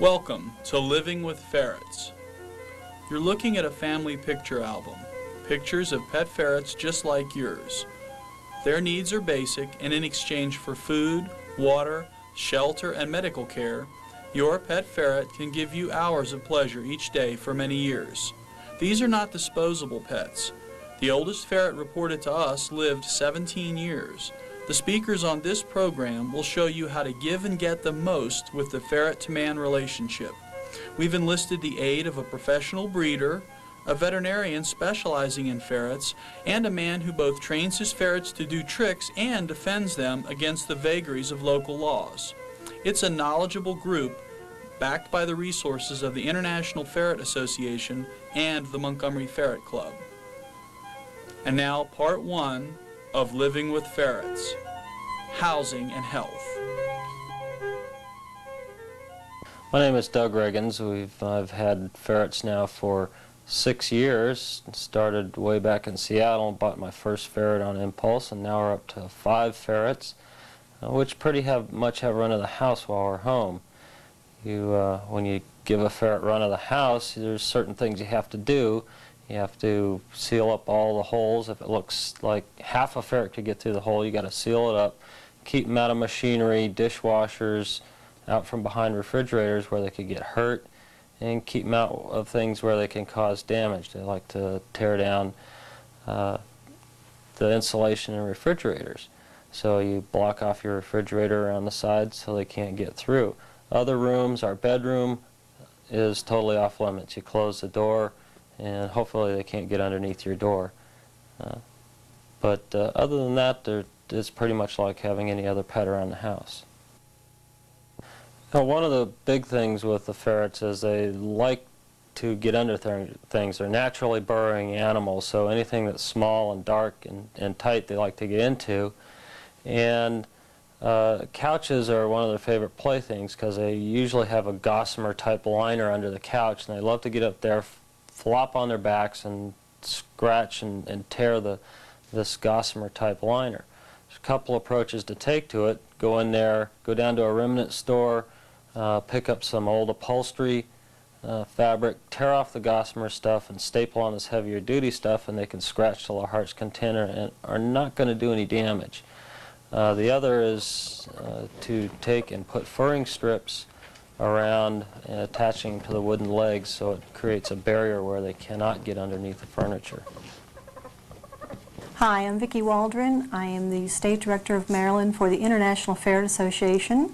Welcome to Living with Ferrets. You're looking at a family picture album, pictures of pet ferrets just like yours. Their needs are basic, and in exchange for food, water, shelter, and medical care, your pet ferret can give you hours of pleasure each day for many years. These are not disposable pets. The oldest ferret reported to us lived 17 years. The speakers on this program will show you how to give and get the most with the ferret-to-man relationship. We've enlisted the aid of a professional breeder, a veterinarian specializing in ferrets, and a man who both trains his ferrets to do tricks and defends them against the vagaries of local laws. It's a knowledgeable group backed by the resources of the International Ferret Association and the Montgomery Ferret Club. And now, part one of Living with Ferrets, Housing and Health. My name is Doug Riggins. I've had ferrets now for 6 years. Started way back in Seattle and bought my first ferret on impulse, and now we're up to 5 ferrets, which pretty much have run of the house while we're home. When you give a ferret run of the house, there's certain things you have to do. You have to seal up all the holes. If it looks like half a ferret could get through the hole, you got to seal it up. Keep them out of machinery, dishwashers, out from behind refrigerators where they could get hurt, and keep them out of things where they can cause damage. They like to tear down the insulation in refrigerators. So you block off your refrigerator around the sides so they can't get through. Other rooms, our bedroom is totally off limits. You close the door, and hopefully they can't get underneath your door. But other than that, it's pretty much like having any other pet around the house. Now, one of the big things with the ferrets is they like to get under things. They're naturally burrowing animals, so anything that's small and dark and tight they like to get into. And couches are one of their favorite playthings because they usually have a gossamer type liner under the couch, and they love to get up there, flop on their backs and scratch and tear this gossamer type liner. There's a couple approaches to take to it. Go in there, go down to a remnant store, pick up some old upholstery fabric, tear off the gossamer stuff and staple on this heavier duty stuff, and they can scratch till their heart's content and are not going to do any damage. The other is to take and put furring strips around and attaching to the wooden legs so it creates a barrier where they cannot get underneath the furniture. Hi, I'm Vicki Waldron. I am the State Director of Maryland for the International Ferret Association.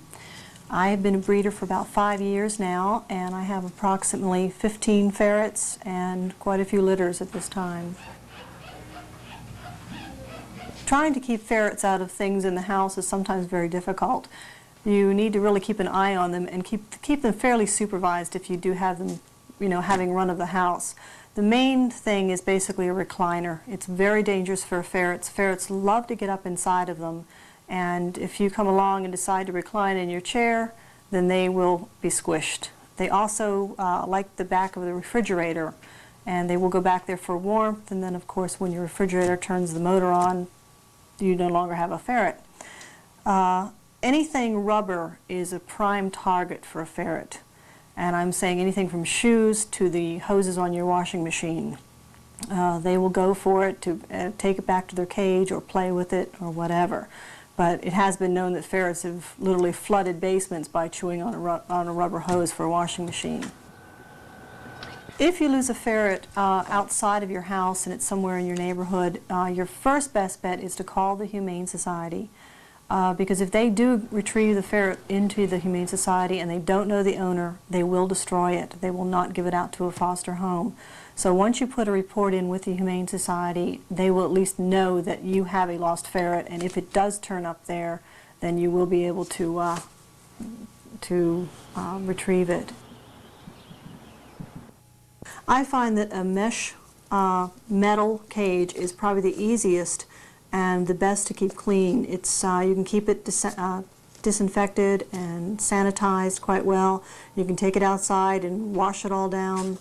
I have been a breeder for about 5 years now, and I have approximately 15 ferrets and quite a few litters at this time. Trying to keep ferrets out of things in the house is sometimes very difficult. You need to really keep an eye on them and keep them fairly supervised if you do have them, having run of the house. The main thing is basically a recliner. It's very dangerous for ferrets. Ferrets love to get up inside of them, and if you come along and decide to recline in your chair, then they will be squished. They also like the back of the refrigerator, and they will go back there for warmth, and then of course when your refrigerator turns the motor on, you no longer have a ferret. Anything rubber is a prime target for a ferret, and I'm saying anything from shoes to the hoses on your washing machine. They will go for it to take it back to their cage or play with it or whatever. But it has been known that ferrets have literally flooded basements by chewing on a rubber hose for a washing machine. If you lose a ferret outside of your house and it's somewhere in your neighborhood, your first best bet is to call the Humane Society. Because if they do retrieve the ferret into the Humane Society and they don't know the owner, they will destroy it. They will not give it out to a foster home. So once you put a report in with the Humane Society, they will at least know that you have a lost ferret, and if it does turn up there, then you will be able to retrieve it. I find that a mesh metal cage is probably the easiest and the best to keep clean. It's you can keep it disinfected and sanitized quite well. You can take it outside and wash it all down.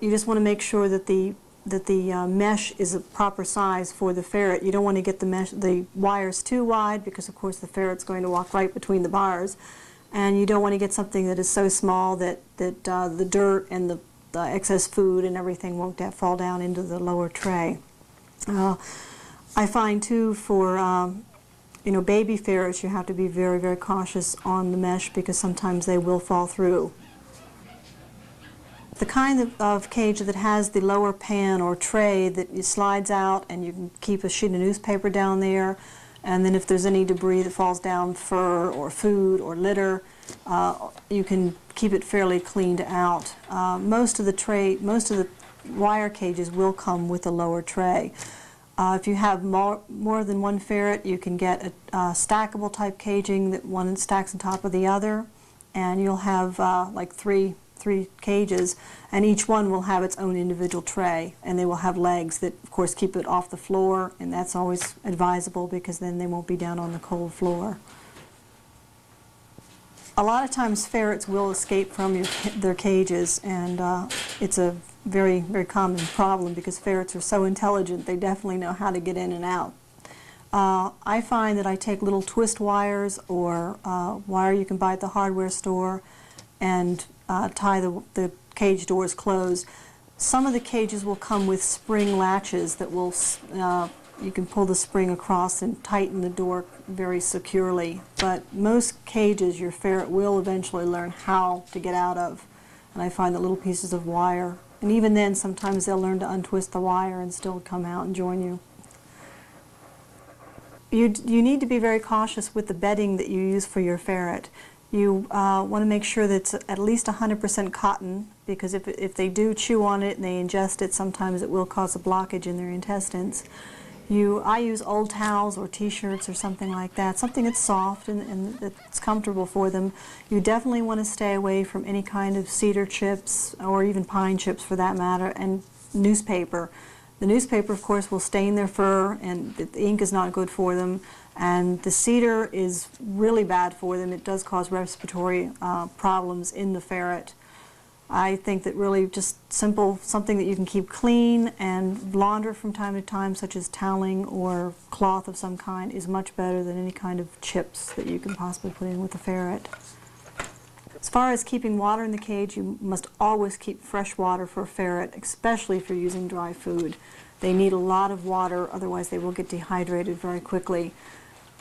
You just want to make sure that the mesh is a proper size for the ferret. You don't want to get the wires too wide, because of course the ferret's going to walk right between the bars. and you don't want to get something that is so small that the dirt and the excess food and everything won't fall down into the lower tray. I find too for baby ferrets, you have to be very, very cautious on the mesh because sometimes they will fall through. The kind of cage that has the lower pan or tray that slides out and you can keep a sheet of newspaper down there, and then if there's any debris that falls down, fur or food or litter, you can keep it fairly cleaned out. Most of the wire cages will come with a lower tray. If you have more than one ferret, you can get a stackable type caging that one stacks on top of the other, and you'll have like three cages, and each one will have its own individual tray, and they will have legs that of course keep it off the floor, and that's always advisable because then they won't be down on the cold floor. A lot of times ferrets will escape from their cages, and it's a very, very common problem because ferrets are so intelligent, they definitely know how to get in and out. I find that I take little twist wires or wire you can buy at the hardware store and tie the cage doors closed. Some of the cages will come with spring latches that will, you can pull the spring across and tighten the door very securely. But most cages your ferret will eventually learn how to get out of. And I find that little pieces of wire, and even then sometimes they'll learn to untwist the wire and still come out and join you. You need to be very cautious with the bedding that you use for your ferret. You want to make sure that it's at least 100% cotton, because if they do chew on it and they ingest it, sometimes it will cause a blockage in their intestines. I use old towels or t-shirts or something like that, something that's soft and that's comfortable for them. You definitely want to stay away from any kind of cedar chips or even pine chips for that matter, and newspaper. The newspaper, of course, will stain their fur, and the ink is not good for them. And the cedar is really bad for them. It does cause respiratory problems in the ferret. I think that really just something that you can keep clean and launder from time to time, such as toweling or cloth of some kind, is much better than any kind of chips that you can possibly put in with the ferret. As far as keeping water in the cage, you must always keep fresh water for a ferret, especially if you're using dry food. They need a lot of water, otherwise they will get dehydrated very quickly.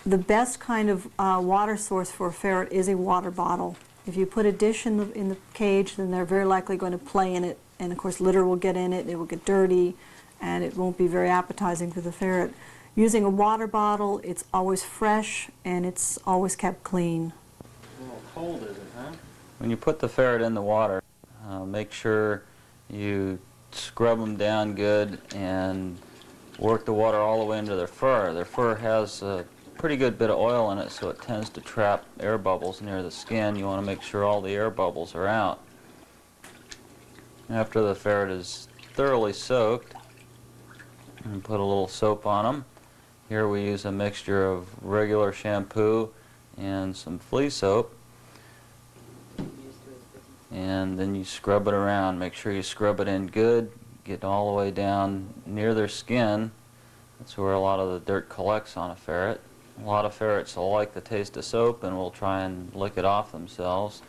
The best kind of water source for a ferret is a water bottle. If you put a dish in the cage, then they're very likely going to play in it, and of course litter will get in it, it will get dirty, and it won't be very appetizing for the ferret. Using a water bottle, it's always fresh and it's always kept clean. A little cold, is it, huh? When you put the ferret in the water, make sure you scrub them down good and work the water all the way into their fur. Their fur has a pretty good bit of oil in it, so it tends to trap air bubbles near the skin. You want to make sure all the air bubbles are out. After the ferret is thoroughly soaked, and put a little soap on them. Here we use a mixture of regular shampoo and some flea soap. And then you scrub it around. Make sure you scrub it in good, get all the way down near their skin. That's where a lot of the dirt collects on a ferret. A lot of ferrets will like the taste of soap and will try and lick it off themselves.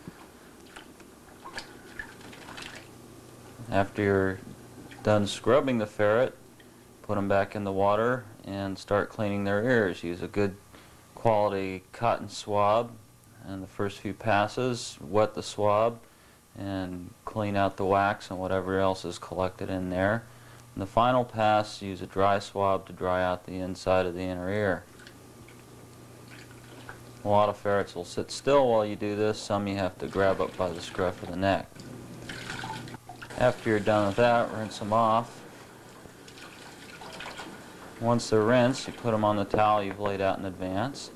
After you're done scrubbing the ferret, put them back in the water and start cleaning their ears. Use a good quality cotton swab, and the first few passes, wet the swab and clean out the wax and whatever else is collected in there. And the final pass, use a dry swab to dry out the inside of the inner ear. A lot of ferrets will sit still while you do this. Some you have to grab up by the scruff of the neck. After you're done with that, rinse them off. Once they're rinsed, you put them on the towel you've laid out in advance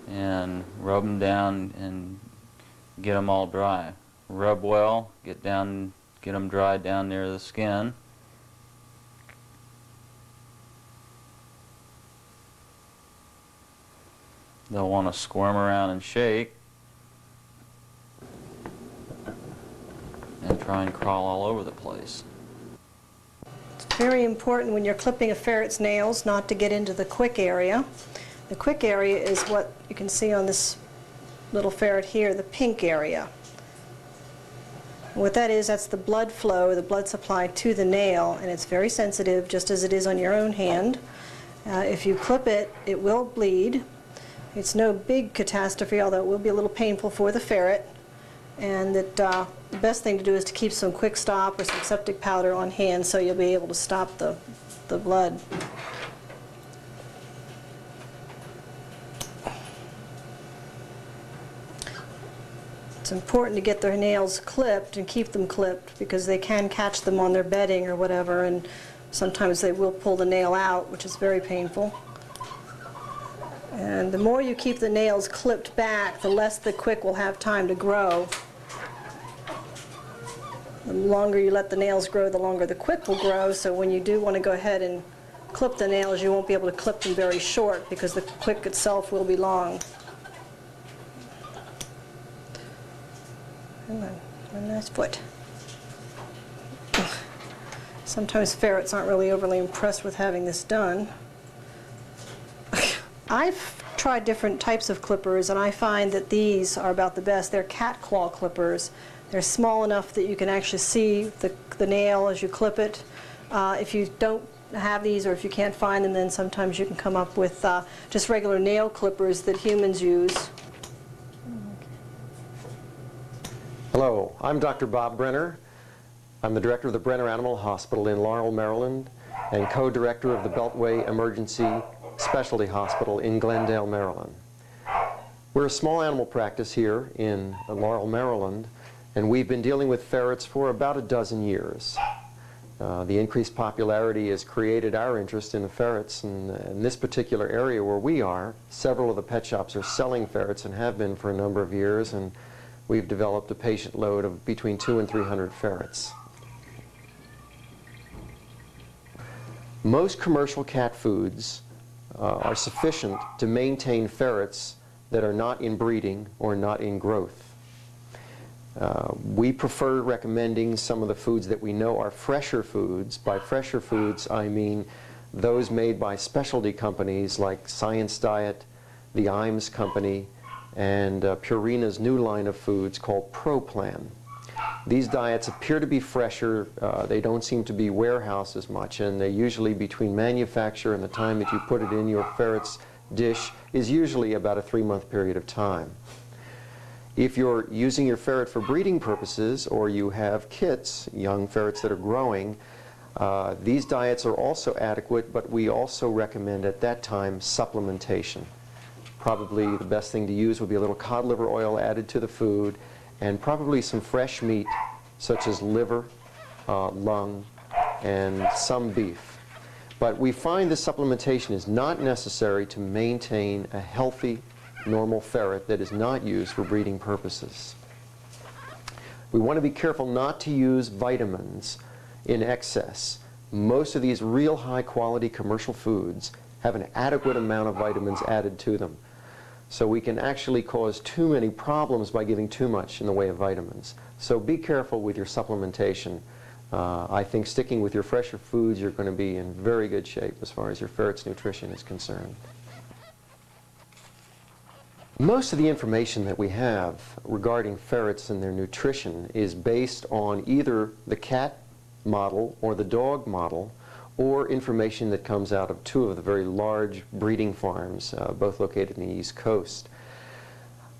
and rub them down and get them all dry. Rub well, get them dry down near the skin. They'll want to squirm around and shake and try and crawl all over the place. It's very important when you're clipping a ferret's nails not to get into the quick area. The quick area is what you can see on this little ferret here, the pink area. What that is, that's the blood flow, the blood supply to the nail, and it's very sensitive, just as it is on your own hand. If you clip it, it will bleed. It's no big catastrophe, although it will be a little painful for the ferret. And that the best thing to do is to keep some quick stop or some septic powder on hand so you'll be able to stop the blood. It's important to get their nails clipped and keep them clipped because they can catch them on their bedding or whatever, and sometimes they will pull the nail out, which is very painful. And the more you keep the nails clipped back, the less the quick will have time to grow. The longer you let the nails grow, the longer the quick will grow, so when you do want to go ahead and clip the nails, you won't be able to clip them very short because the quick itself will be long. A nice foot. Sometimes ferrets aren't really overly impressed with having this done. I've tried different types of clippers, and I find that these are about the best. They're cat claw clippers. They're small enough that you can actually see the nail as you clip it. If you don't have these, or if you can't find them, then sometimes you can come up with just regular nail clippers that humans use. Hello, I'm Dr. Bob Brenner. I'm the director of the Brenner Animal Hospital in Laurel, Maryland, and co-director of the Beltway Emergency Specialty Hospital in Glendale, Maryland. We're a small animal practice here in Laurel, Maryland, and we've been dealing with ferrets for about a dozen years. The increased popularity has created our interest in the ferrets, and in this particular area where we are, several of the pet shops are selling ferrets and have been for a number of years, and we've developed a patient load of between 200 and 300 ferrets. Most commercial cat foods are sufficient to maintain ferrets that are not in breeding or not in growth. We prefer recommending some of the foods that we know are fresher foods. By fresher foods, I mean those made by specialty companies like Science Diet, the Imes Company, and Purina's new line of foods called ProPlan. These diets appear to be fresher. They don't seem to be warehoused as much, and they usually, between manufacture and the time that you put it in your ferret's dish, is usually about a 3-month period of time. If you're using your ferret for breeding purposes, or you have kits, young ferrets that are growing, these diets are also adequate, but we also recommend at that time supplementation. Probably the best thing to use would be a little cod liver oil added to the food, and probably some fresh meat such as liver, lung, and some beef. But we find this supplementation is not necessary to maintain a healthy, normal ferret that is not used for breeding purposes. We want to be careful not to use vitamins in excess. Most of these real high-quality commercial foods have an adequate amount of vitamins added to them. So we can actually cause too many problems by giving too much in the way of vitamins. So be careful with your supplementation. I think sticking with your fresher foods, you're going to be in very good shape as far as your ferret's nutrition is concerned. Most of the information that we have regarding ferrets and their nutrition is based on either the cat model or the dog model, or information that comes out of 2 of the very large breeding farms, both located in the East Coast.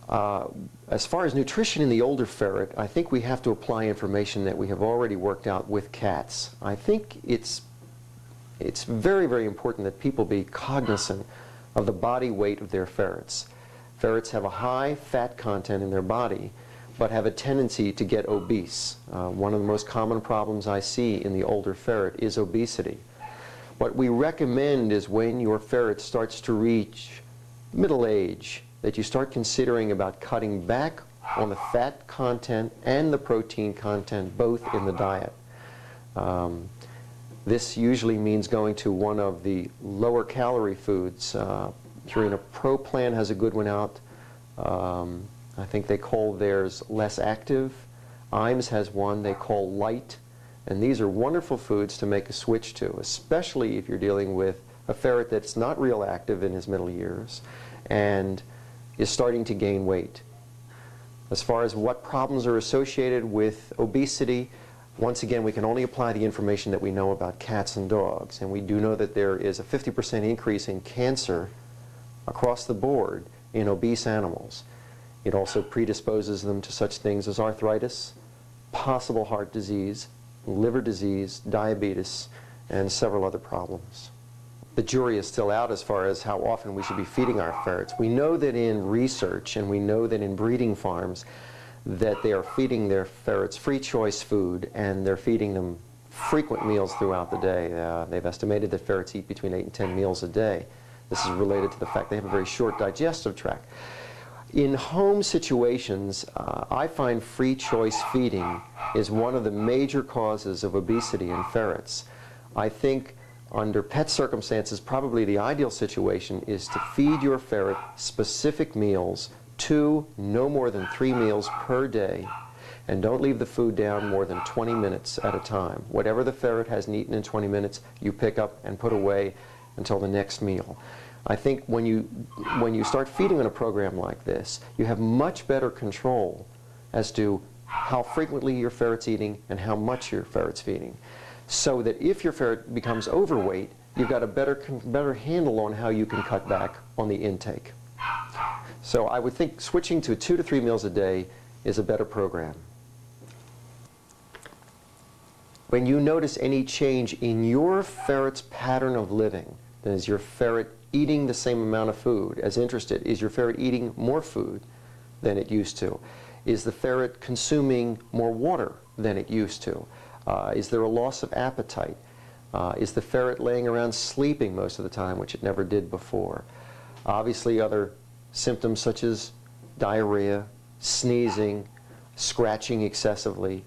As far as nutrition in the older ferret, I think we have to apply information that we have already worked out with cats. I think it's very, very important that people be cognizant of the body weight of their ferrets. Ferrets have a high fat content in their body, but have a tendency to get obese. One of the most common problems I see in the older ferret is obesity. What we recommend is when your ferret starts to reach middle age, that you start considering about cutting back on the fat content and the protein content both in the diet. This usually means going to one of the lower calorie foods. Purina ProPlan has a good one out. I think they call theirs Less Active. Imes has one they call Light. And these are wonderful foods to make a switch to, especially if you're dealing with a ferret that's not real active in his middle years and is starting to gain weight. As far as what problems are associated with obesity, once again, we can only apply the information that we know about cats and dogs. And we do know that there is a 50% increase in cancer across the board in obese animals. It also predisposes them to such things as arthritis, possible heart disease, liver disease, diabetes, and several other problems. The jury is still out as far as how often we should be feeding our ferrets. We know that in research, and we know that in breeding farms, that they are feeding their ferrets free choice food, and they're feeding them frequent meals throughout the day. They've estimated that ferrets eat between 8 and 10 meals a day. This is related to the fact they have a very short digestive tract. In home situations, I find free choice feeding is one of the major causes of obesity in ferrets. I think under pet circumstances, probably the ideal situation is to feed your ferret specific meals, 2, no more than 3 meals per day, and don't leave the food down more than 20 minutes at a time. Whatever the ferret hasn't eaten in 20 minutes, you pick up and put away until the next meal. I think when you start feeding on a program like this, you have much better control as to how frequently your ferret's eating and how much your ferret's feeding. So that if your ferret becomes overweight, you've got a better handle on how you can cut back on the intake. So I would think switching to 2 to 3 meals a day is a better program. When you notice any change in your ferret's pattern of living, then is your ferret eating the same amount of food as interested? Is your ferret eating more food than it used to? Is the ferret consuming more water than it used to? Is there a loss of appetite? Is the ferret laying around sleeping most of the time, which it never did before? Obviously, other symptoms such as diarrhea, sneezing, scratching excessively,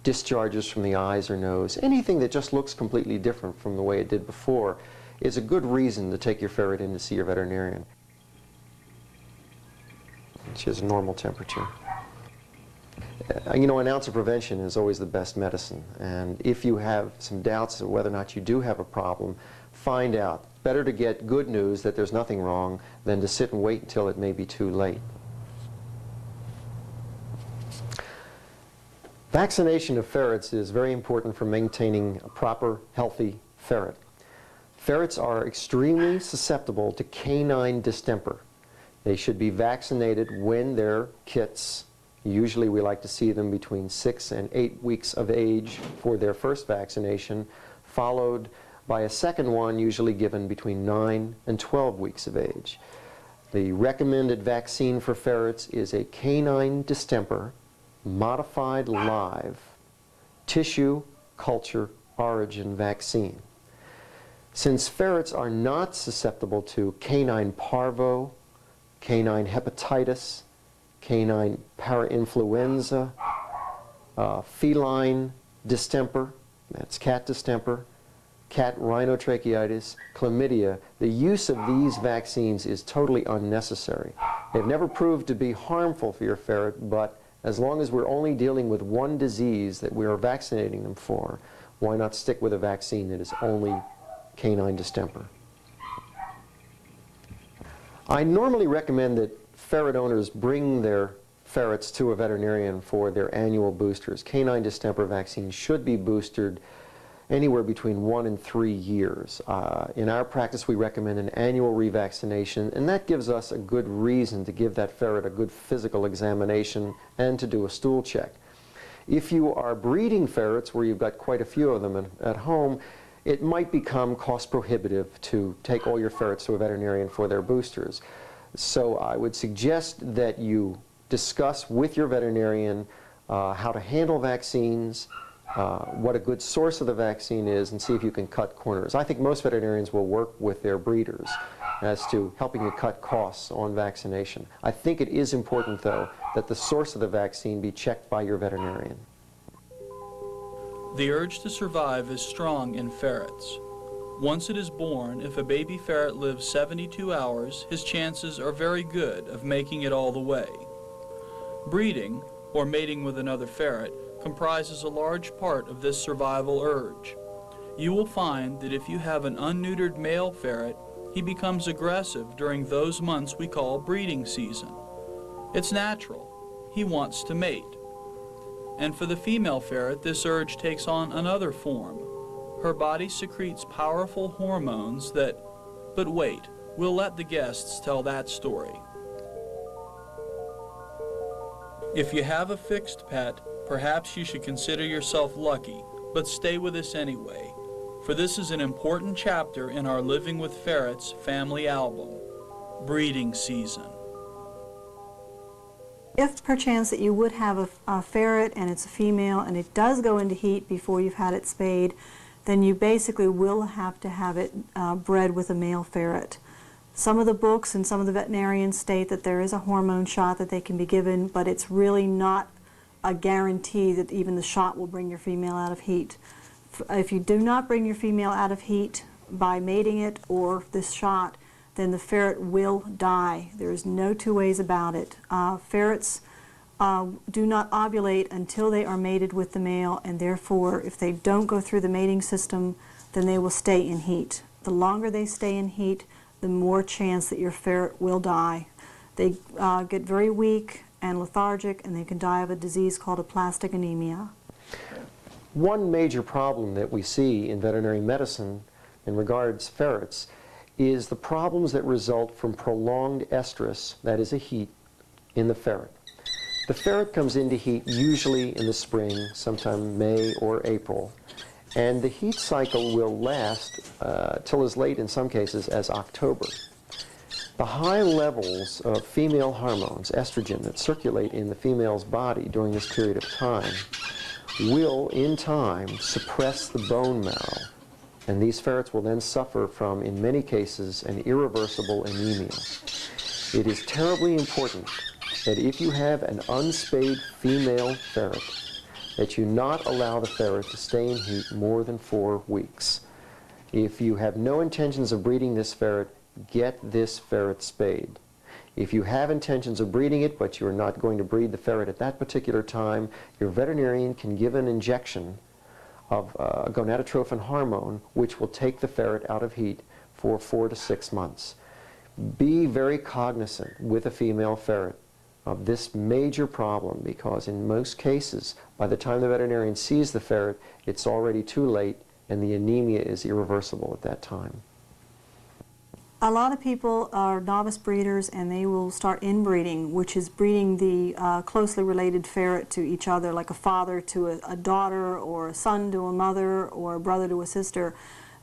discharges from the eyes or nose, anything that just looks completely different from the way it did before is a good reason to take your ferret in to see your veterinarian. She has a normal temperature. You know, an ounce of prevention is always the best medicine, and if you have some doubts of whether or not you do have a problem, find out. Better to get good news that there's nothing wrong than to sit and wait until it may be too late. Vaccination of ferrets is very important for maintaining a proper, healthy ferret. Ferrets are extremely susceptible to canine distemper. They should be vaccinated when they're kits. Usually we like to see them between 6 and 8 weeks of age for their first vaccination, followed by a second one usually given between 9 and 12 weeks of age. The recommended vaccine for ferrets is a canine distemper modified live tissue culture origin vaccine. Since ferrets are not susceptible to canine parvo, canine hepatitis, canine parainfluenza, feline distemper, that's cat distemper, cat rhinotracheitis, chlamydia, the use of these vaccines is totally unnecessary. They've never proved to be harmful for your ferret, but as long as we're only dealing with one disease that we are vaccinating them for, why not stick with a vaccine that is only canine distemper? I normally recommend that ferret owners bring their ferrets to a veterinarian for their annual boosters. Canine distemper vaccines should be boosted anywhere between 1 and 3 years. In our practice, we recommend an annual revaccination, and that gives us a good reason to give that ferret a good physical examination and to do a stool check. If you are breeding ferrets, where you've got quite a few of them at home, it might become cost prohibitive to take all your ferrets to a veterinarian for their boosters. So I would suggest that you discuss with your veterinarian how to handle vaccines, what a good source of the vaccine is, and see if you can cut corners. I think most veterinarians will work with their breeders as to helping you cut costs on vaccination. I think it is important, though, that the source of the vaccine be checked by your veterinarian. The urge to survive is strong in ferrets. Once it is born, if a baby ferret lives 72 hours, his chances are very good of making it all the way. Breeding, or mating with another ferret, comprises a large part of this survival urge. You will find that if you have an unneutered male ferret, he becomes aggressive during those months we call breeding season. It's natural. he wants to mate. And for the female ferret, this urge takes on another form. Her body secretes powerful hormones that... But wait, we'll let the guests tell that story. If you have a fixed pet, perhaps you should consider yourself lucky, but stay with us anyway, for this is an important chapter in our Living with Ferrets family album, Breeding Season. If perchance that you would have a ferret and it's a female and it does go into heat before you've had it spayed, then you basically will have to have it bred with a male ferret. Some of the books and some of the veterinarians state that there is a hormone shot that they can be given, but it's really not a guarantee that even the shot will bring your female out of heat. If you do not bring your female out of heat by mating it or this shot, then the ferret will die. There is no two ways about it. Ferrets do not ovulate until they are mated with the male, and therefore if they don't go through the mating system, then they will stay in heat. The longer they stay in heat, the more chance that your ferret will die. They get very weak and lethargic, and they can die of a disease called aplastic anemia. One major problem that we see in veterinary medicine in regards ferrets is the problems that result from prolonged estrus, that is a heat, in the ferret. The ferret comes into heat usually in the spring, sometime May or April, and the heat cycle will last till as late in some cases as October. The high levels of female hormones, estrogen, that circulate in the female's body during this period of time will, in time, suppress the bone marrow, and these ferrets will then suffer from, in many cases, an irreversible anemia. It is terribly important that if you have an unspayed female ferret, that you not allow the ferret to stay in heat more than 4 weeks. If you have no intentions of breeding this ferret, get this ferret spayed. If you have intentions of breeding it, but you're not going to breed the ferret at that particular time, your veterinarian can give an injection of gonadotrophin hormone, which will take the ferret out of heat for 4 to 6 months. Be very cognizant with a female ferret of this major problem, because in most cases, by the time the veterinarian sees the ferret, it's already too late and the anemia is irreversible at that time. A lot of people are novice breeders and they will start inbreeding, which is breeding the closely related ferret to each other, like a father to a daughter, or a son to a mother, or a brother to a sister.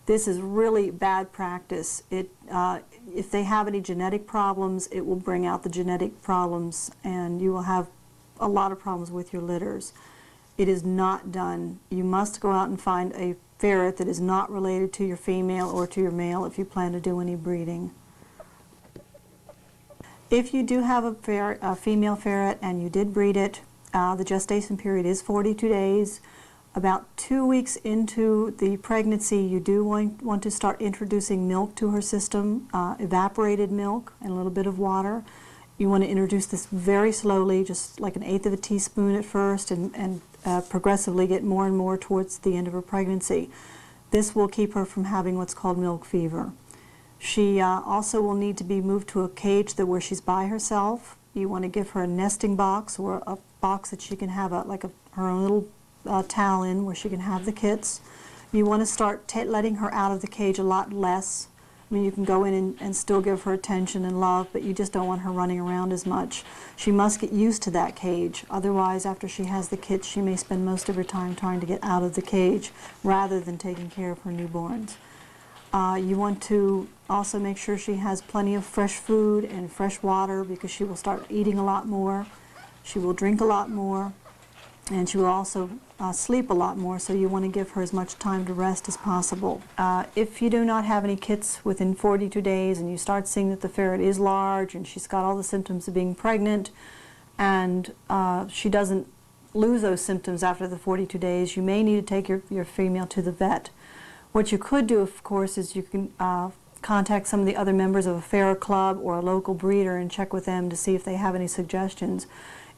This is really bad practice. If they have any genetic problems, it will bring out the genetic problems, and you will have a lot of problems with your litters. It is not done. You must go out and find a ferret that is not related to your female or to your male if you plan to do any breeding. If you do have a female ferret and you did breed it, the gestation period is 42 days. About 2 weeks into the pregnancy, you do want to start introducing milk to her system, evaporated milk and a little bit of water. You want to introduce this very slowly, just like 1/8 of a teaspoon at first, and progressively get more and more towards the end of her pregnancy. This will keep her from having what's called milk fever. She also will need to be moved to a cage where she's by herself. You want to give her a nesting box, or a box that she can have her own little towel in, where she can have the kits. You want to start letting her out of the cage a lot less. I mean, you can go in and still give her attention and love, but you just don't want her running around as much. She must get used to that cage. Otherwise, after she has the kits, she may spend most of her time trying to get out of the cage rather than taking care of her newborns. You want to also make sure she has plenty of fresh food and fresh water, because she will start eating a lot more, she will drink a lot more, and she will also sleep a lot more, so you want to give her as much time to rest as possible. If you do not have any kits within 42 days and you start seeing that the ferret is large and she's got all the symptoms of being pregnant, and she doesn't lose those symptoms after the 42 days, you may need to take your female to the vet. What you could do, of course, is you can contact some of the other members of a ferret club or a local breeder and check with them to see if they have any suggestions.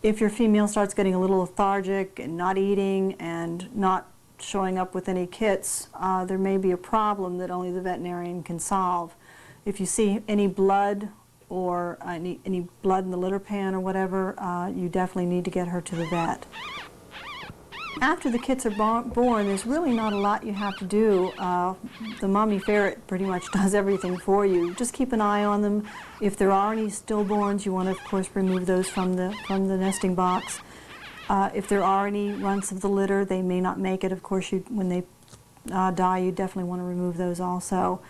If your female starts getting a little lethargic and not eating and not showing up with any kits, there may be a problem that only the veterinarian can solve. If you see any blood or any blood in the litter pan or whatever, you definitely need to get her to the vet. After the kits are born, there's really not a lot you have to do. The mommy ferret pretty much does everything for you. Just keep an eye on them. If there are any stillborns, you want to, of course, remove those from the nesting box. If there are any runts of the litter, they may not make it. Of course, when they die, you definitely want to remove those also.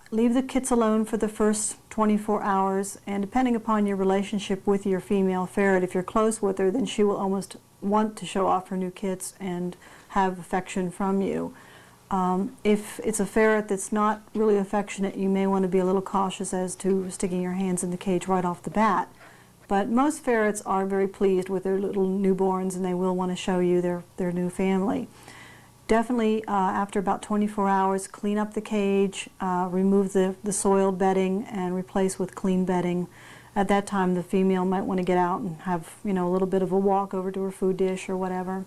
Leave the kits alone for the first 24 hours, and depending upon your relationship with your female ferret, if you're close with her, then she will almost want to show off her new kits and have affection from you. If it's a ferret that's not really affectionate, you may want to be a little cautious as to sticking your hands in the cage right off the bat. But most ferrets are very pleased with their little newborns, and they will want to show you their new family. Definitely, after about 24 hours, clean up the cage, remove the soiled bedding, and replace with clean bedding. At that time, the female might want to get out and have, a little bit of a walk over to her food dish or whatever.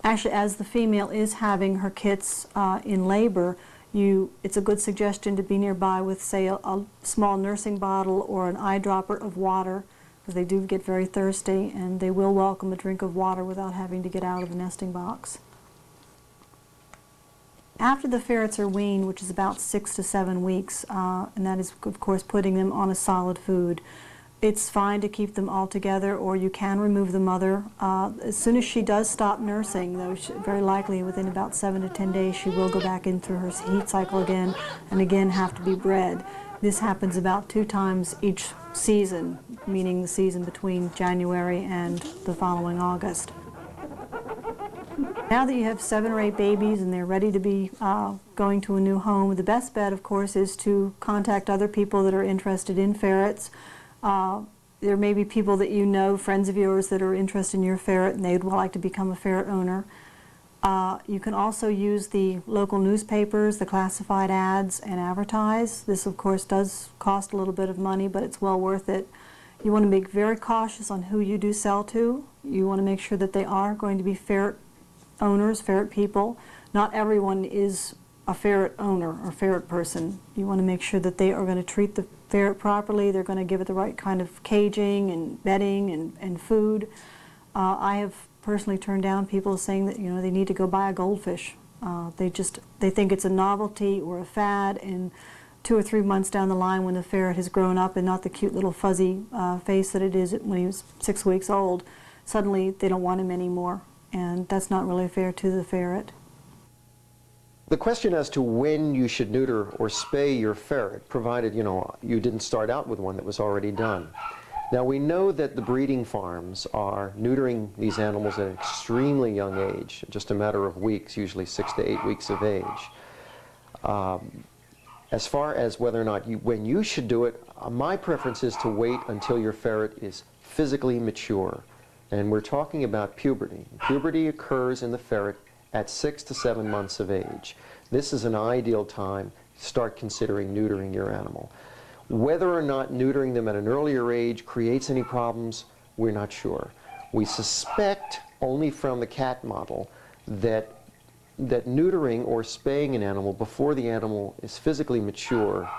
Actually, as the female is having her kits in labor, it's a good suggestion to be nearby with, say, a small nursing bottle or an eyedropper of water, because they do get very thirsty, and they will welcome a drink of water without having to get out of the nesting box. After the ferrets are weaned, which is about 6 to 7 weeks, and that is, of course, putting them on a solid food, it's fine to keep them all together, or you can remove the mother. As soon as she does stop nursing, though, very likely within about 7 to 10 days, she will go back in through her heat cycle again, and again have to be bred. This happens about 2 times each season, meaning the season between January and the following August. Now that you have 7 or 8 babies and they're ready to be going to a new home, the best bet, of course, is to contact other people that are interested in ferrets. There may be people that you know, friends of yours, that are interested in your ferret and they'd like to become a ferret owner. You can also use the local newspapers, the classified ads, and advertise. This, of course, does cost a little bit of money, but it's well worth it. You want to be very cautious on who you do sell to. You want to make sure that they are going to be ferret owners, ferret people. Not everyone is a ferret owner or ferret person. You want to make sure that they are going to treat the ferret properly. They're going to give it the right kind of caging and bedding and food. I have personally turned down people saying that they need to go buy a goldfish. They think it's a novelty or a fad, and 2 or 3 months down the line, when the ferret has grown up and not the cute little fuzzy face that it is when he was 6 weeks old, suddenly they don't want him anymore. And that's not really fair to the ferret. The question as to when you should neuter or spay your ferret, provided you didn't start out with one that was already done. Now, we know that the breeding farms are neutering these animals at an extremely young age, just a matter of weeks, usually 6 to 8 weeks of age. As far as whether or not when you should do it, my preference is to wait until your ferret is physically mature. And we're talking about puberty. Puberty occurs in the ferret at 6 to 7 months of age. This is an ideal time to start considering neutering your animal. Whether or not neutering them at an earlier age creates any problems, we're not sure. We suspect, only from the cat model, that neutering or spaying an animal before the animal is physically mature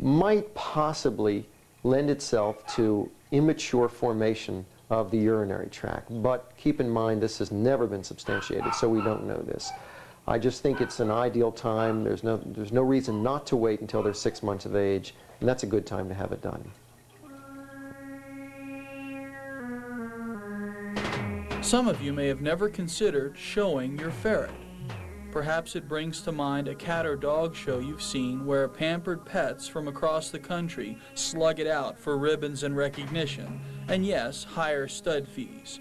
might possibly lend itself to immature formation of the urinary tract. But keep in mind, this has never been substantiated, so we don't know this. I just think it's an ideal time. There's no reason not to wait until they're 6 months of age, and that's a good time to have it done. Some of you may have never considered showing your ferret. Perhaps it brings to mind a cat or dog show you've seen where pampered pets from across the country slug it out for ribbons and recognition, and yes, higher stud fees.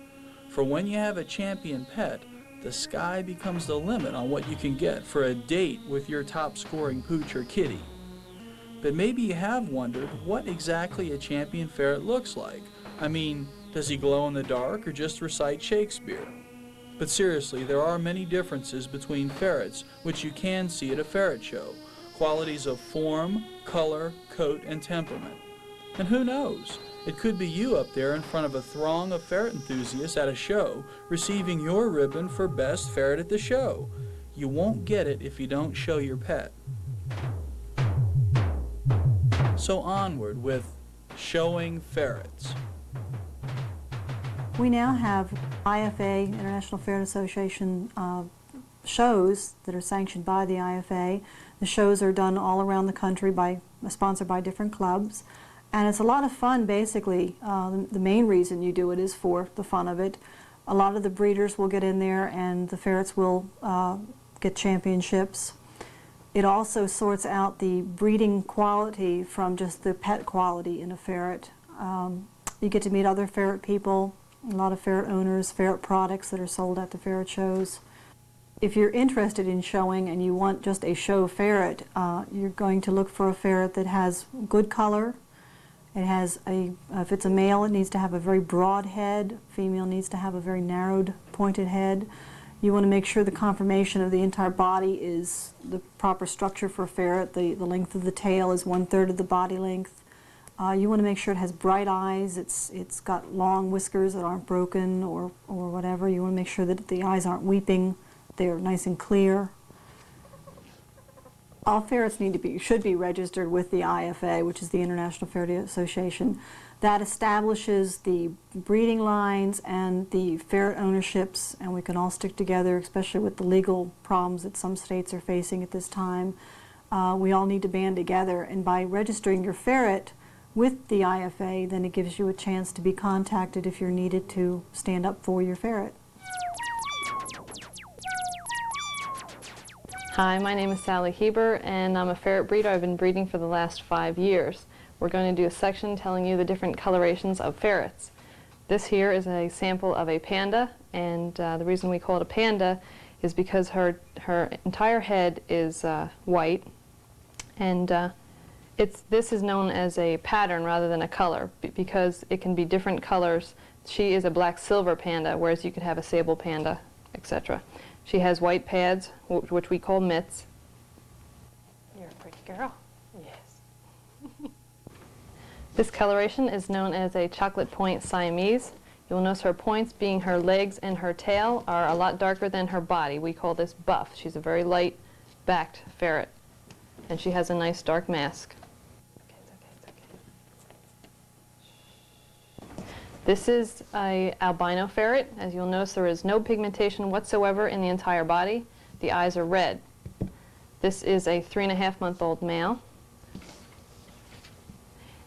For when you have a champion pet, the sky becomes the limit on what you can get for a date with your top-scoring pooch or kitty. But maybe you have wondered what exactly a champion ferret looks like. I mean, does he glow in the dark or just recite Shakespeare? But seriously, there are many differences between ferrets which you can see at a ferret show. Qualities of form, color, coat, and temperament. And who knows? It could be you up there in front of a throng of ferret enthusiasts at a show, receiving your ribbon for best ferret at the show. You won't get it if you don't show your pet. So onward with Showing Ferrets. We now have IFA, International Ferret Association, shows that are sanctioned by the IFA. The shows are done all around the country sponsored by different clubs. And it's a lot of fun, basically. The main reason you do it is for the fun of it. A lot of the breeders will get in there and the ferrets will get championships. It also sorts out the breeding quality from just the pet quality in a ferret. You get to meet other ferret people, a lot of ferret owners, ferret products that are sold at the ferret shows. If you're interested in showing and you want just a show ferret, you're going to look for a ferret that has good color. It has if it's a male, it needs to have a very broad head. Female needs to have a very narrowed, pointed head. You want to make sure the conformation of the entire body is the proper structure for a ferret. The length of the tail is 1/3 of the body length. You want to make sure it has bright eyes. It's got long whiskers that aren't broken or whatever. You want to make sure that the eyes aren't weeping. They're nice and clear. All ferrets should be registered with the IFA, which is the International Ferret Association. That establishes the breeding lines and the ferret ownerships, and we can all stick together, especially with the legal problems that some states are facing at this time. We all need to band together, and by registering your ferret with the IFA, then it gives you a chance to be contacted if you're needed to stand up for your ferret. Hi, my name is Sally Heber, and I'm a ferret breeder. I've been breeding for the last 5 years. We're going to do a section telling you the different colorations of ferrets. This here is a sample of a panda, and the reason we call it a panda is because her entire head is white, and this is known as a pattern rather than a color because it can be different colors. She is a black-silver panda, whereas you could have a sable panda, etc. She has white pads, which we call mitts. You're a pretty girl. Yes. This coloration is known as a chocolate point Siamese. You'll notice her points, being her legs and her tail, are a lot darker than her body. We call this buff. She's a very light-backed ferret, and she has a nice dark mask. This is an albino ferret. As you'll notice, there is no pigmentation whatsoever in the entire body. The eyes are red. This is a 3.5-month-old male.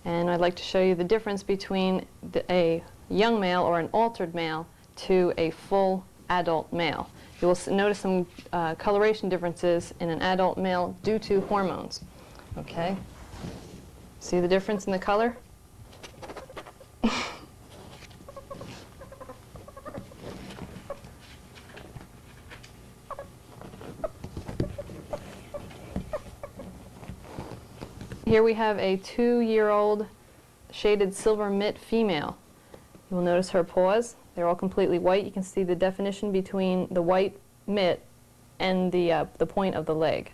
And I'd like to show you the difference between a young male or an altered male to a full adult male. You will notice some coloration differences in an adult male due to hormones. Okay? See the difference in the color? Here we have a 2-year-old shaded silver mitt female. You will notice her paws. They're all completely white. You can see the definition between the white mitt and the point of the leg.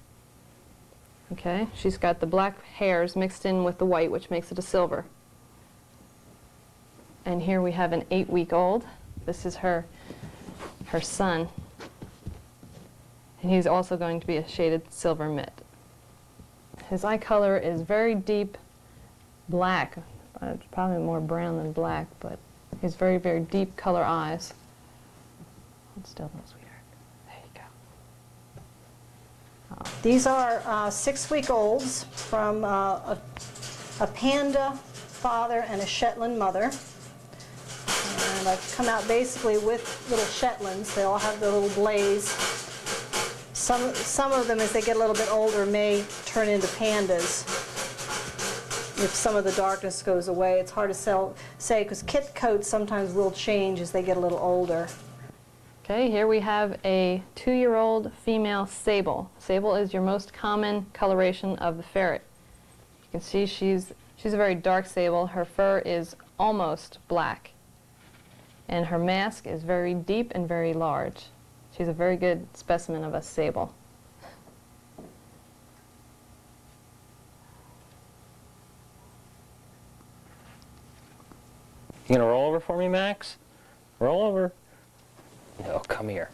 Okay, she's got the black hairs mixed in with the white, which makes it a silver. And here we have an 8-week-old. This is her son. And he's also going to be a shaded silver mitt. His eye color is very deep black. It's probably more brown than black, but he's very, very deep color eyes. Hold still, little sweetheart. There you go. Oh. These are 6-week-olds from a panda father and a Shetland mother. And I've come out basically with little Shetlands. They all have their little blaze. Some of them, as they get a little bit older, may turn into pandas if some of the darkness goes away. It's hard to say because kit coats sometimes will change as they get a little older. Okay, here we have a 2-year-old female sable. Sable is your most common coloration of the ferret. You can see she's a very dark sable. Her fur is almost black, and her mask is very deep and very large. She's a very good specimen of a sable. You gonna roll over for me, Max? Roll over. No, come here.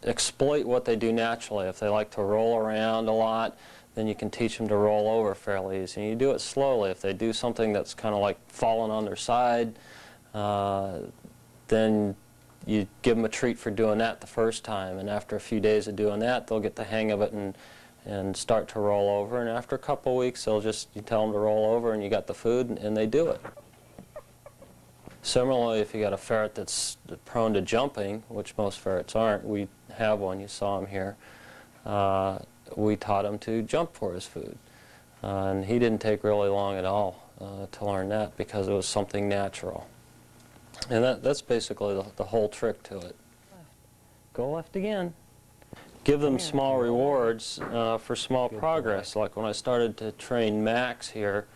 Exploit what they do naturally. If they like to roll around a lot, then you can teach them to roll over fairly easy. And you do it slowly. If they do something that's kind of like falling on their side, then you give them a treat for doing that the first time. And after a few days of doing that, they'll get the hang of it and start to roll over. And after a couple of weeks, you tell them to roll over and you got the food, and they do it. Similarly, if you got a ferret that's prone to jumping, which most ferrets aren't, we have one, you saw him here, we taught him to jump for his food. And he didn't take really long at all to learn that, because it was something natural. And that's basically the whole trick to it. Go left again. Give them small rewards for small progress. Like when I started to train Max here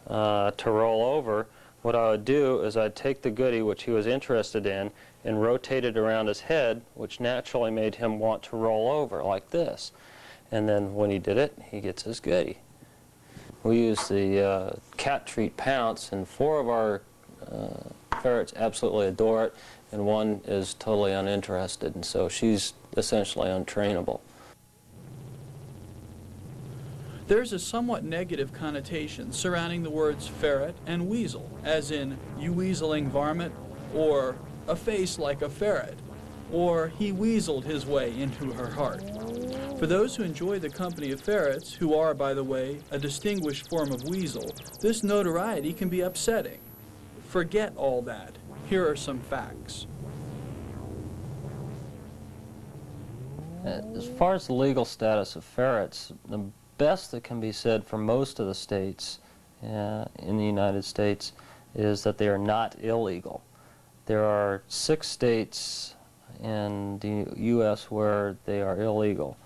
to roll over, what I would do is I'd take the goodie, which he was interested in, and rotate it around his head, which naturally made him want to roll over like this. And then when he did it, he gets his goodie. We use the cat treat Pounce, and 4 of our ferrets absolutely adore it, and 1 is totally uninterested, and so she's essentially untrainable. There's a somewhat negative connotation surrounding the words ferret and weasel, as in, you weaseling varmint, or a face like a ferret, or he weaseled his way into her heart. For those who enjoy the company of ferrets, who are, by the way, a distinguished form of weasel, this notoriety can be upsetting. Forget all that. Here are some facts. As far as the legal status of ferrets, the best that can be said for most of the states in the United States is that they are not illegal. There are 6 states in the U.S. where they are illegal: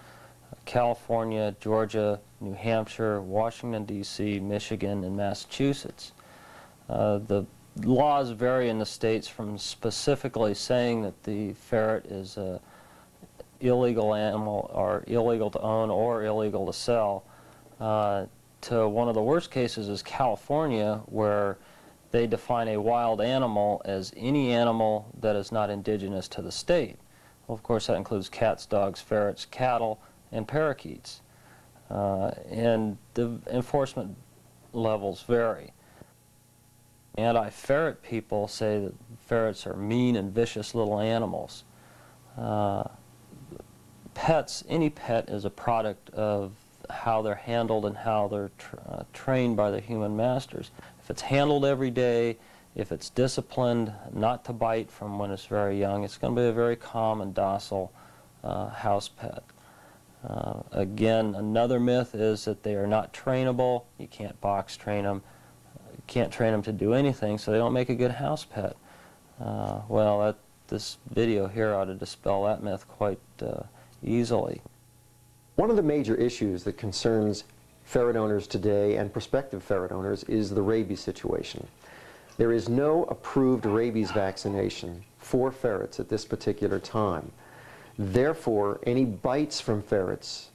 California, Georgia, New Hampshire, Washington, D.C., Michigan, and Massachusetts. The laws vary in the states from specifically saying that the ferret is a illegal animal, or illegal to own or illegal to sell, to one of the worst cases is California, where they define a wild animal as any animal that is not indigenous to the state. Well, of course, that includes cats, dogs, ferrets, cattle, and parakeets. And the enforcement levels vary. Anti-ferret people say that ferrets are mean and vicious little animals. Pets, any pet is a product of how they're handled and how they're trained by the human masters. If it's handled every day, if it's disciplined not to bite from when it's very young, it's going to be a very calm and docile house pet. Again, another myth is that they are not trainable. You can't box train them. You can't train them to do anything, so they don't make a good house pet. Well, this video here ought to dispel that myth quite easily. One of the major issues that concerns ferret owners today and prospective ferret owners is the rabies situation. There is no approved rabies vaccination for ferrets at this particular time. Therefore, any bites from ferrets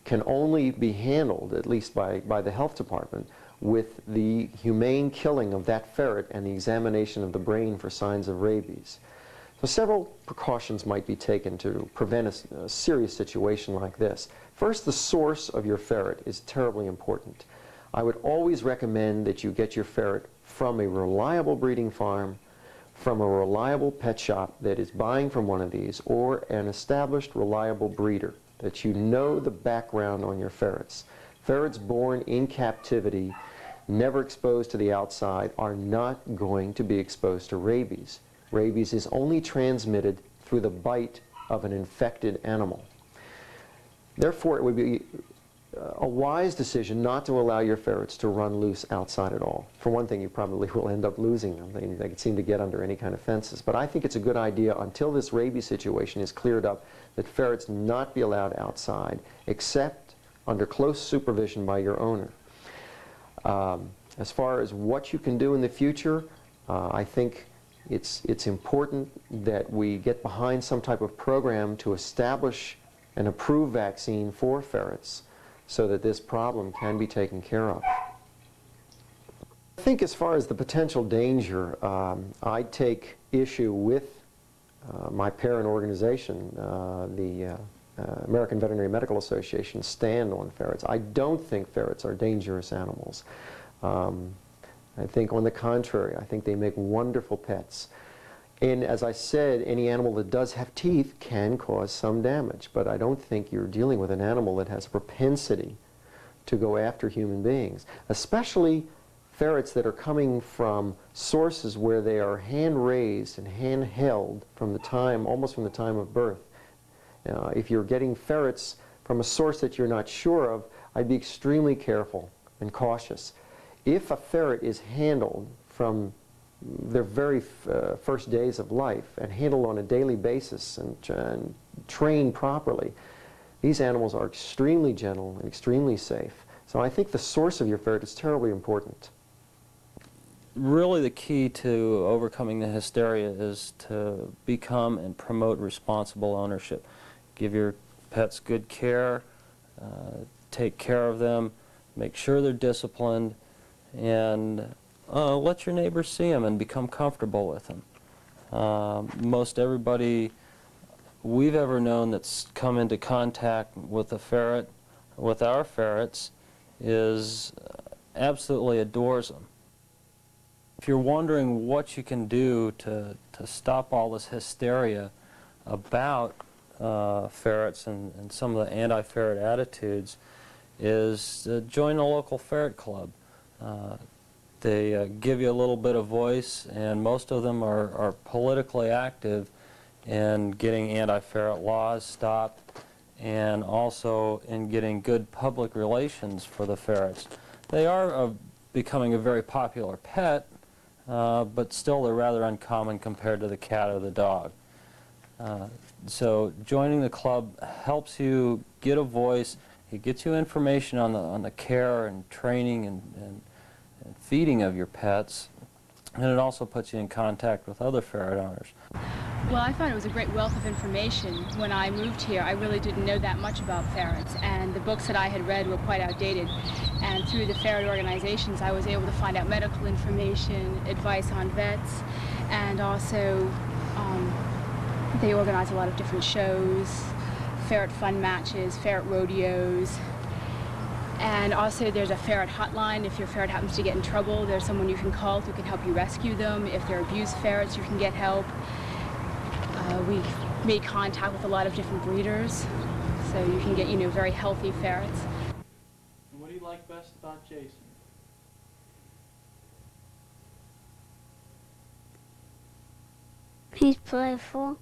can only be handled, at least by the health department, with the humane killing of that ferret and the examination of the brain for signs of rabies. So several precautions might be taken to prevent a serious situation like this. First, the source of your ferret is terribly important. I would always recommend that you get your ferret from a reliable breeding farm, from a reliable pet shop that is buying from one of these, or an established reliable breeder, that you know the background on your ferrets. Ferrets born in captivity, never exposed to the outside, are not going to be exposed to rabies. Rabies is only transmitted through the bite of an infected animal. Therefore, it would be a wise decision not to allow your ferrets to run loose outside at all. For one thing, you probably will end up losing them. They seem to get under any kind of fences. But I think it's a good idea, until this rabies situation is cleared up, that ferrets not be allowed outside, except under close supervision by your owner. As far as what you can do in the future, I think it's important that we get behind some type of program to establish an approved vaccine for ferrets so that this problem can be taken care of. I think as far as the potential danger, I take issue with my parent organization, the American Veterinary Medical Association stand on ferrets. I don't think ferrets are dangerous animals. I think on the contrary, I think they make wonderful pets. And as I said, any animal that does have teeth can cause some damage, but I don't think you're dealing with an animal that has a propensity to go after human beings, especially ferrets that are coming from sources where they are hand-raised and hand-held from the time, almost from the time of birth. If you're getting ferrets from a source that you're not sure of, I'd be extremely careful and cautious. If a ferret is handled from their very first days of life and handled on a daily basis and trained properly, these animals are extremely gentle and extremely safe. So I think the source of your ferret is terribly important. Really the key to overcoming the hysteria is to become and promote responsible ownership. Give your pets good care, take care of them, make sure they're disciplined, and let your neighbors see them and become comfortable with them. Most everybody we've ever known that's come into contact with a ferret, with our ferrets, is absolutely adores them. If you're wondering what you can do to stop all this hysteria about ferrets and some of the anti-ferret attitudes, is join a local ferret club. They give you a little bit of voice, and most of them are politically active in getting anti-ferret laws stopped and also in getting good public relations for the ferrets. They are becoming a very popular pet, but still they're rather uncommon compared to the cat or the dog. So joining the club helps you get a voice. It gets you information on the care and training and feeding of your pets, and it also puts you in contact with other ferret owners. Well, I thought it was a great wealth of information. When I moved here, I really didn't know that much about ferrets, and the books that I had read were quite outdated. And through the ferret organizations, I was able to find out medical information, advice on vets, and also they organize a lot of different shows, ferret fun matches, ferret rodeos, and also there's a ferret hotline. If your ferret happens to get in trouble, there's someone you can call who can help you rescue them. If they're abused ferrets, you can get help. We've made contact with a lot of different breeders, so you can get, very healthy ferrets. And what do you like best about Jason? He's playful.